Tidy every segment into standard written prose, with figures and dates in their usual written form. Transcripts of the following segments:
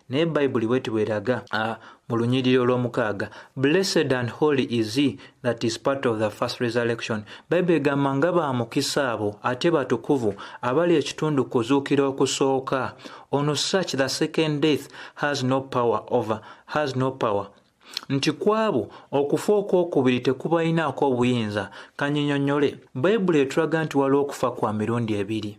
naye bayibuli bweti bweraga mu lunyiriri olw'omukaaga, blessed and holy is he that is part of the first resurrection. Bayibuli egamba nga baamukisa abo ate batukuvu abali ekitundu kuzuukira okusooka. On such the second death has no power. Nti kwabo okufa okwokubiri tekubalinaako obuyinza. Kanyinyonnyole, bayibuli etulaga nti waliwo okufa kwa mirundi ebiri.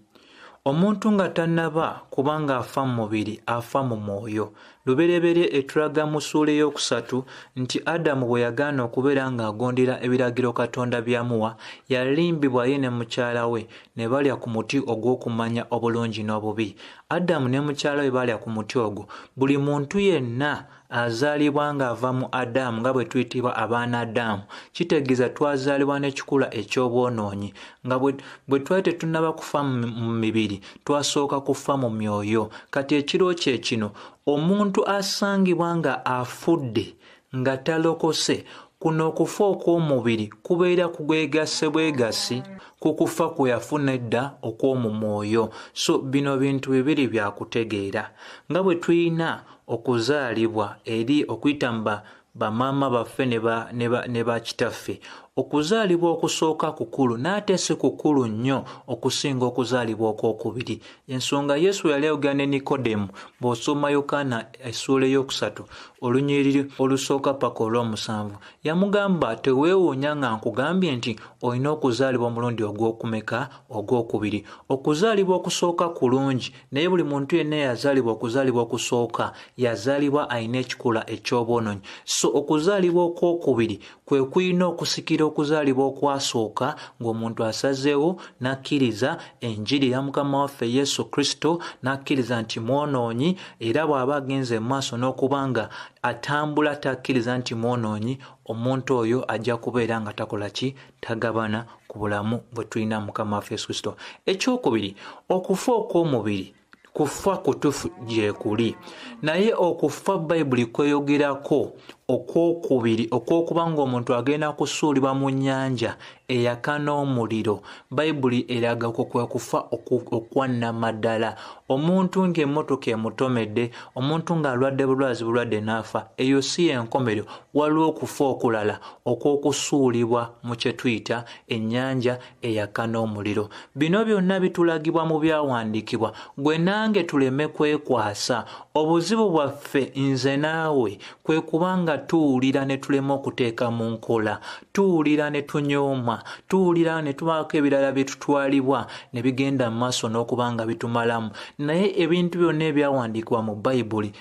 Omuntu nga tannaba kubanga afa mu mubiri afa mu mwoyo. Lubereberye etulaga mu ssuula ey'okusatu nti Adamu bwe yagaana okubeera ng'agondera ebiragiro Katonda byamuwa, yalimbibwa ye ne mukyala we ne balya ku muti ogw'okumanya obulungi n'obubi. Adamu ne mukyala we balya ku muti ogwo. Buli muntu yenna azaalibwa ng'ava mu Adamu nga bwe tuyitibwa abaana Adamu, kitegeeza twazaalibwa n'ekikula eky'obwonoonyi, nga bwe twali tetunnaba kufa mu mibiri twasooka kufa mu myoyo. Kati ekiro kye kino omuntu asangibwa nga afudde nga talokose, kuno okufa okw'omubiri kubeera kugwegasse bwegasi ku kufa kwe yafuna edda okw'omu mwoyo. So bino bintu bibiri byakutegeera. Nga bwe tulina okuzaalibwa eri okuyita mu bamaama baffe ne bakitaffe, okuzaalibwa okusooka kukulu n'ate si kukulu nnyo okusinga okuzaalibwa okwokubiri. Ensonga Yesu yali ayogera ne Nikodemu bw'osoma Yokaana essuula ey'okusatu olunyiriri olusooka paka olw'omusanvu, yamugamba teweewuunya nga nkugambye nti olina okuzaalibwa omulundi ogw'okumeka? Ogwokubiri. Okuzaalibwa okusooka kulungi, naye buli muntu yenna yazaalibwa okuzaalibwa okusooka yazaalibwa alina ekikula eky'obwonoonyi. So okuzaalibwa okwokubiri kwe kulina okusikira okuzaalibwa okwasooka ng'omuntu asazeewo n'akkiriza enjiri ya Mukama waffe Yesu Kristo, n'akkiriza nti mwonoonyi, era bw'aba agenze mu maaso n'okuba nga atambula takkiriza nti mwonoonyi, omuntu oyo ajja kubeera nga takola ki? Tagabana ku bulamu bwe tulina Mukama waffe Yesu Kristo. Ekyokubiri, okufa okw'omubiri kufa kutufu gye kuli, naye okufa bayibuli kweyogerako okwokubiri okw'okuba ng'omuntu agenda kusuulibwa mu nnyanja eyaka n'omuliro. Bayibuli eraga okwo kwe kufa okwannamaddala. Omuntu ng'emmotoka emutomedde, omuntu ng'alwadde bulwadde n'afa, eyo si y'enkomerero. Waliwo okufa okulala okw'okusuulibwa mu kye tuyita ennyanja eyaka n'omuliro. Bino byonna bitulagibwa mu byawandiikibwa, gwe nange tuleme kwekwasa. Obuzibu bwaffe nze naawe kwe kubanga tuwulira ne tulema okuteeka mu nkola, tuwulira ne tunyooma, tuwulira ne tubaako ebirala bye tutwalibwa ne bigenda mu maaso n'okuba nga bitumalamu. Naye ebintu byonna ebyawandiikibwa mu bayibuli